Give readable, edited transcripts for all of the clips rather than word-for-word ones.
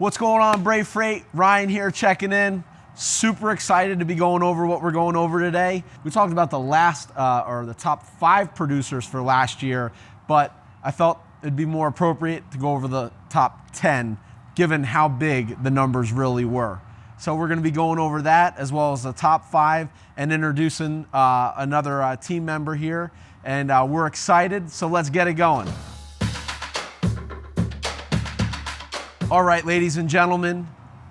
What's going on, Brave Freight? Ryan here checking in. Super excited to be going over what we're going over today. We talked about the top 5 producers for last year, but I felt it'd be more appropriate to go over the top 10, given how big the numbers really were. So we're gonna be going over that as well as the top 5 and introducing another team member here. And we're excited, so let's get it going. All right, ladies and gentlemen,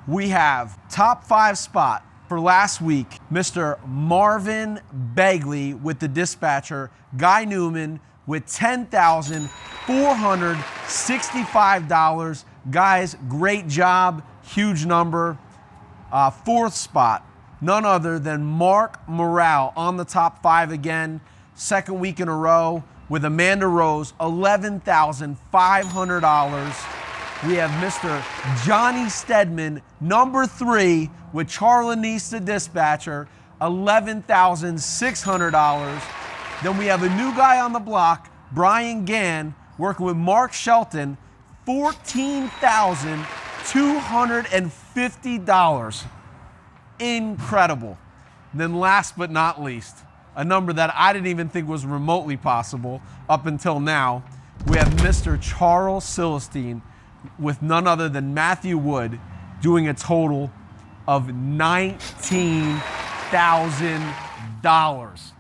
we have top 5 spot for last week, Mr. Marvin Begley with the dispatcher, Guy Newman with $10,465. Guys, great job, huge number. 4th spot, none other than Mark Morrell on the top 5 again, 2nd week in a row with Amanda Rose, $11,500. We have Mr. Johnny Stedman, number 3, with Charlanese the dispatcher, $11,600. Then we have a new guy on the block, Brian Gann, working with Mark Shelton, $14,250. Incredible. And then last but not least, a number that I didn't even think was remotely possible up until now, we have Mr. Charles Celestine, with none other than Matthew Wood, doing a total of $19,000.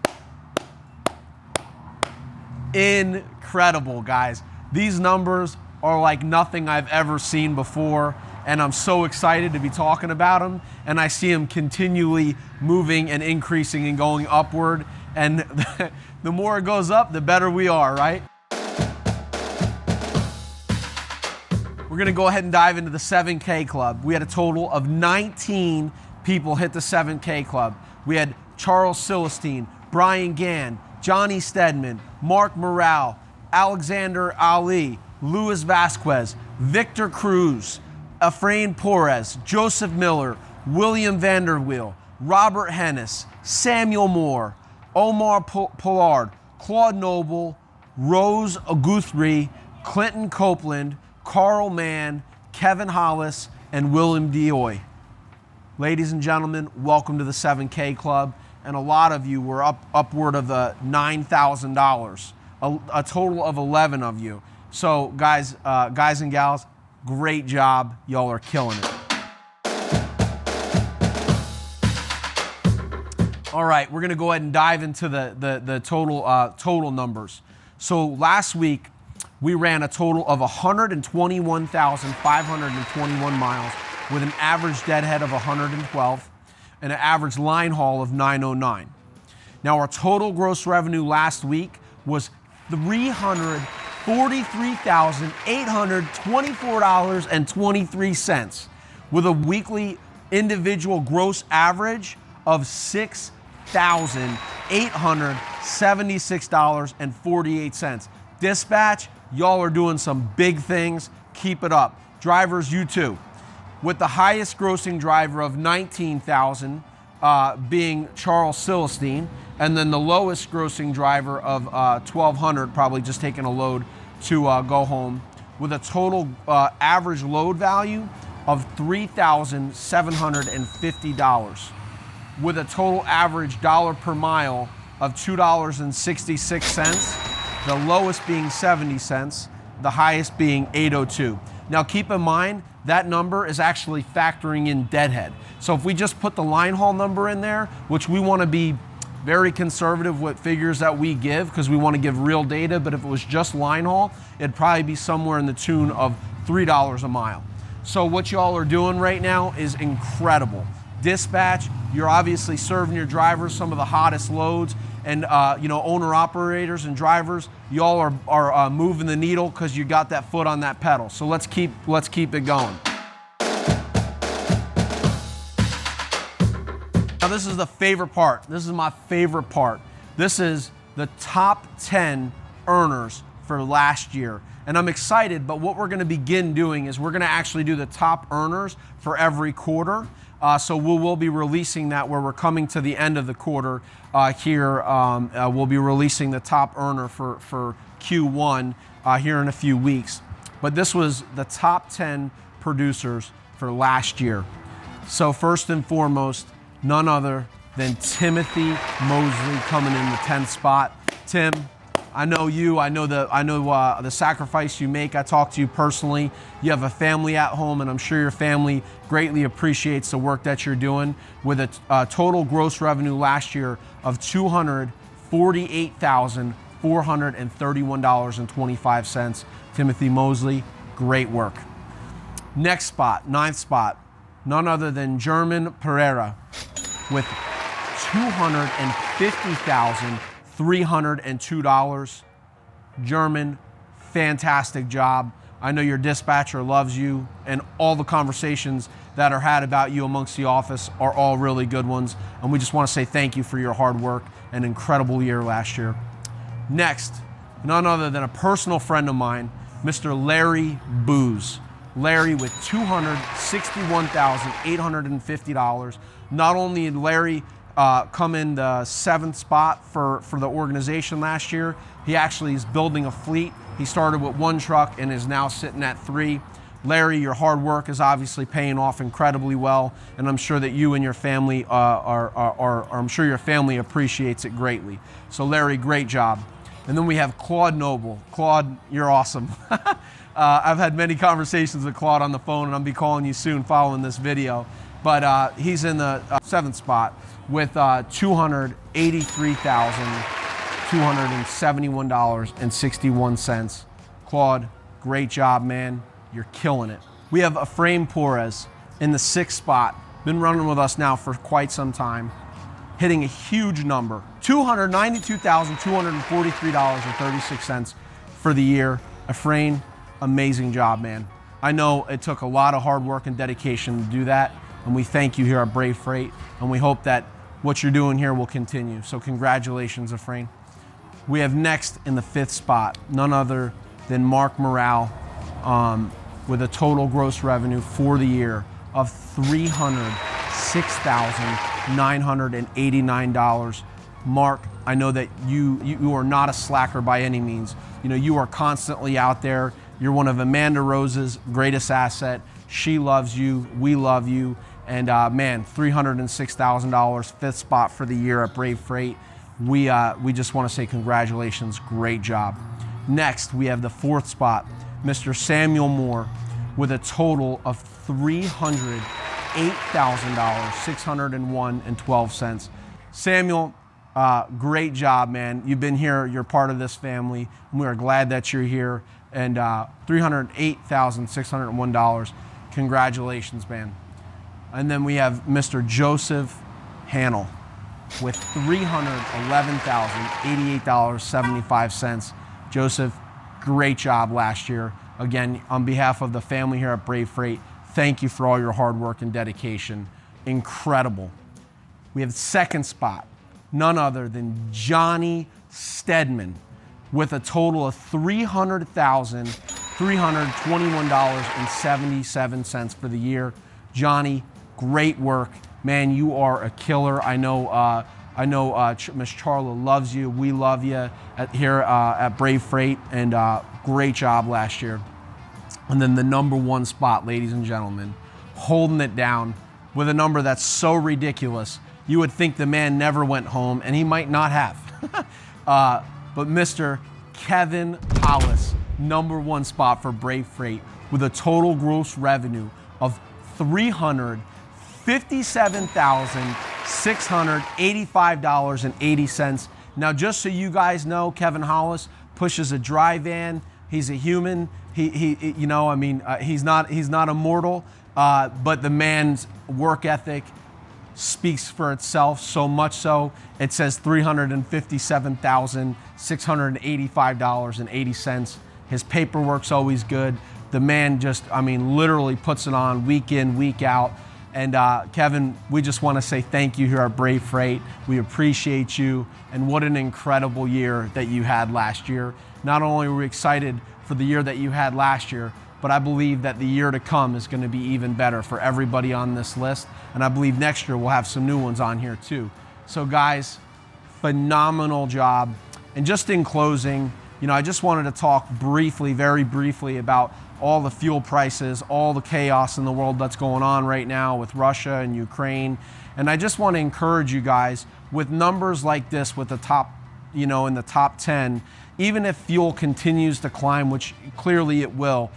Incredible, guys. These numbers are like nothing I've ever seen before, and I'm so excited to be talking about them, and I see them continually moving and increasing and going upward, and the more it goes up, the better we are, right? We're gonna go ahead and dive into the 7K Club. We had a total of 19 people hit the 7K Club. We had Charles Celestine, Brian Gann, Johnny Stedman, Mark Morrell, Alexander Ali, Luis Vasquez, Victor Cruz, Efrain Porez, Joseph Miller, William Vanderweel, Robert Hennis, Samuel Moore, Omar Pollard, Claude Noble, Rose Guthrie, Clinton Copeland, Carl Mann, Kevin Hollis, and William Dioy. Ladies and gentlemen, welcome to the 7K Club, and a lot of you were upward of the $9,000, a total of 11 of you. So guys and gals, great job. Y'all are killing it. All right, we're gonna go ahead and dive into the total numbers. So last week, we ran a total of 121,521 miles with an average deadhead of 112 and an average line haul of 909. Now our total gross revenue last week was $343,824.23 with a weekly individual gross average of $6,876.48. Dispatch, y'all are doing some big things. Keep it up. Drivers, you too. With the highest grossing driver of $19,000 being Charles Celestine, and then the lowest grossing driver of $1,200, probably just taking a load to go home, with a total average load value of $3,750, with a total average dollar per mile of $2.66. The lowest being 70 cents, the highest being 802. Now keep in mind, that number is actually factoring in deadhead. So if we just put the line haul number in there, which we want to be very conservative with figures that we give, because we want to give real data, but if it was just line haul, it'd probably be somewhere in the tune of $3 a mile. So what y'all are doing right now is incredible. Dispatch, you're obviously serving your drivers some of the hottest loads, and owner operators and drivers, y'all are moving the needle because you got that foot on that pedal. So let's keep it going. Now this is the favorite part. This is my favorite part. This is the top 10 earners for last year. And I'm excited, but what we're gonna begin doing is we're gonna actually do the top earners for every quarter. So we will be releasing that where we're coming to the end of the quarter here. We'll be releasing the top earner for Q1 here in a few weeks. But this was the top 10 producers for last year. So first and foremost, none other than Timothy Mosley coming in the 10th spot. Tim, I know you. I know the sacrifice you make. I talk to you personally. You have a family at home, and I'm sure your family greatly appreciates the work that you're doing. With a total gross revenue last year of $248,431.25. Timothy Mosley, great work. Next spot, 9th spot, none other than German Pereira with $250,302. German, fantastic job. I know your dispatcher loves you, and all the conversations that are had about you amongst the office are all really good ones. And we just want to say thank you for your hard work. An incredible year last year. Next, none other than a personal friend of mine, Mr. Larry Booz. Larry with $261,850. Not only did Larry come in the 7th spot for the organization last year, he actually is building a fleet. He started with 1 truck and is now sitting at 3. Larry, your hard work is obviously paying off incredibly well, and I'm sure that you and your family I'm sure your family appreciates it greatly. So Larry, great job. And then we have Claude Noble. Claude, you're awesome. I've had many conversations with Claude on the phone, and I'll be calling you soon following this video. But he's in the 7th spot with $283,271.61. Claude, great job, man. You're killing it. We have Ephraim Perez in the 6th spot. Been running with us now for quite some time. Hitting a huge number, $292,243.36 for the year. Ephraim, amazing job, man. I know it took a lot of hard work and dedication to do that, and we thank you here at Brave Freight, and we hope that what you're doing here will continue. So congratulations, Ephraim. We have next in the 5th spot, none other than Mark Morrell, with a total gross revenue for the year of $306,989. Mark, I know that you are not a slacker by any means. You know, you are constantly out there. You're one of Amanda Rose's greatest asset. She loves you. We love you. And man, $306,000, 5th spot for the year at Brave Freight. We just want to say congratulations. Great job. Next, we have the 4th spot, Mr. Samuel Moore, with a total of $308,601.12. Samuel, great job, man. You've been here. You're part of this family. And we are glad that you're here. And $308,601. Congratulations, man. And then we have Mr. Joseph Hannell with $311,088.75. Joseph, great job last year. Again, on behalf of the family here at Brave Freight, thank you for all your hard work and dedication. Incredible. We have the 2nd spot, none other than Johnny Stedman with a total of $300,321.77 for the year. Johnny, great work. Man, you are a killer. I know Miss Charla loves you. We love you here at Brave Freight, and great job last year. And then the number 1 spot, ladies and gentlemen, holding it down with a number that's so ridiculous, you would think the man never went home, and he might not have. But Mr. Kevin Hollis, number 1 spot for Brave Freight with a total gross revenue of $357,685.80. Now, just so you guys know, Kevin Hollis pushes a dry van. He's a human. He's not immortal, but the man's work ethic speaks for itself, so much so it says $357,685.80. His paperwork's always good. The man just, literally puts it on week in, week out. And Kevin, we just want to say thank you here at Brave Freight. We appreciate you, and what an incredible year that you had last year. Not only were we excited for the year that you had last year, but I believe that the year to come is going to be even better for everybody on this list. And I believe next year we'll have some new ones on here too. So guys, phenomenal job. And just in closing, I just wanted to talk briefly, very briefly, about all the fuel prices, all the chaos in the world that's going on right now with Russia and Ukraine. And I just want to encourage you guys, with numbers like this, with the top, in the top 10, even if fuel continues to climb, which clearly it will,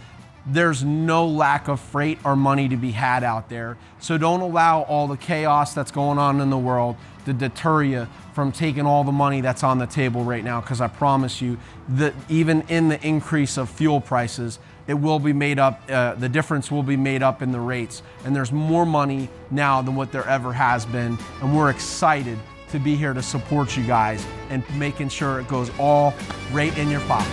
there's no lack of freight or money to be had out there. So don't allow all the chaos that's going on in the world to deter you from taking all the money that's on the table right now, because I promise you that even in the increase of fuel prices, it will be made up, the difference will be made up in the rates. And there's more money now than what there ever has been. And we're excited to be here to support you guys and making sure it goes all right in your pocket.